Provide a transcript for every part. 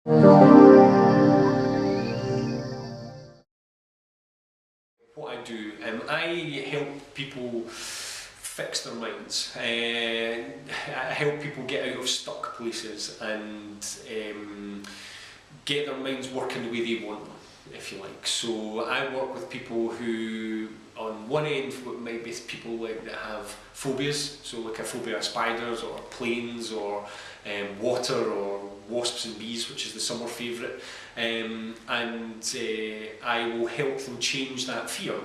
What I do, I help people fix their minds. I help people get out of stuck places and get their minds working the way they want them, if you like. So I work with people who, on one end, might be people like that have phobias, so like a phobia of spiders or planes or water or wasps and bees, which is the summer favourite, and I will help them change that fear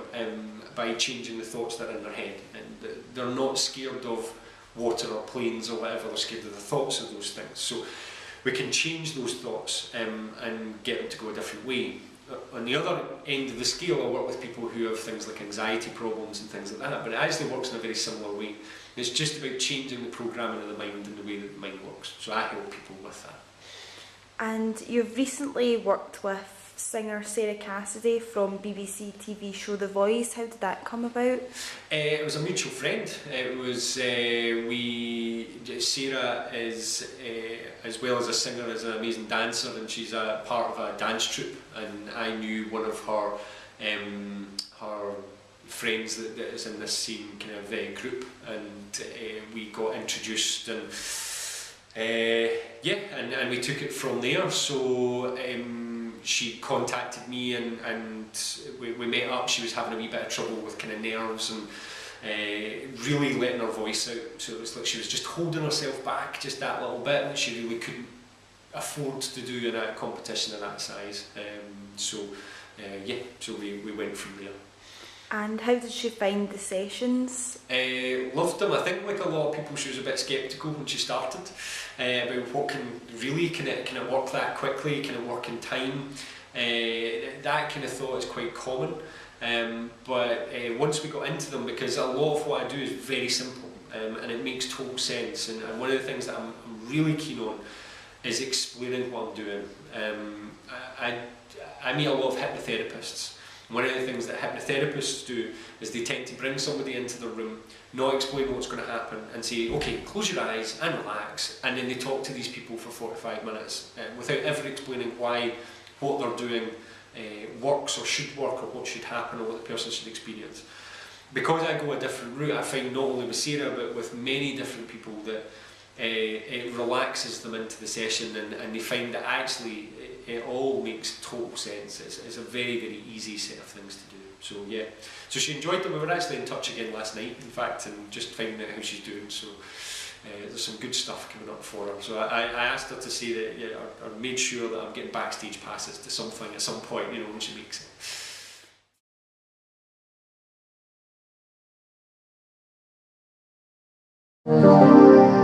by changing the thoughts that are in their head. And they're not scared of water or planes or whatever, they're scared of the thoughts of those things. So we can change those thoughts and get them to go a different way. On the other end of the scale, I work with people who have things like anxiety problems and things like that, but it actually works in a very similar way. It's just about changing the programming of the mind and the way that the mind works. So I help people with that. And you've recently worked with singer Sarah Cassidy from BBC TV show The Voice. How did that come about? It was a mutual friend. It was Sarah is, as well as a singer, is an amazing dancer, and she's a part of a dance troupe. And I knew one of her friends that is in this same kind of group, and we got introduced, and and we took it from there. So she contacted me, and we met up. She was having a wee bit of trouble with kind of nerves and really letting her voice out. So it was like she was just holding herself back just that little bit that she really couldn't afford to do in a competition of that size. So we went from there. And how did she find the sessions? Loved them. I think, like a lot of people, she was a bit sceptical when she started about what can it work that quickly, can it work in time. That kind of thought is quite common, but once we got into them, because a lot of what I do is very simple and it makes total sense, and one of the things that I'm really keen on is explaining what I'm doing. I meet a lot of hypnotherapists. One of the things that hypnotherapists do is they tend to bring somebody into the room, not explain what's going to happen, and say, okay, close your eyes and relax, and then they talk to these people for 45 minutes without ever explaining why what they're doing works or should work, or what should happen, or what the person should experience. Because I go a different route, I find not only with Sarah but with many different people that it relaxes them into the session, and they find that actually it all makes total sense. It's a very, very easy set of things to do. So yeah, so she enjoyed them. We were actually in touch again last night, in fact, and just finding out how she's doing. So there's some good stuff coming up for her. So I asked her to say that, I made sure that I'm getting backstage passes to something at some point, when she makes it.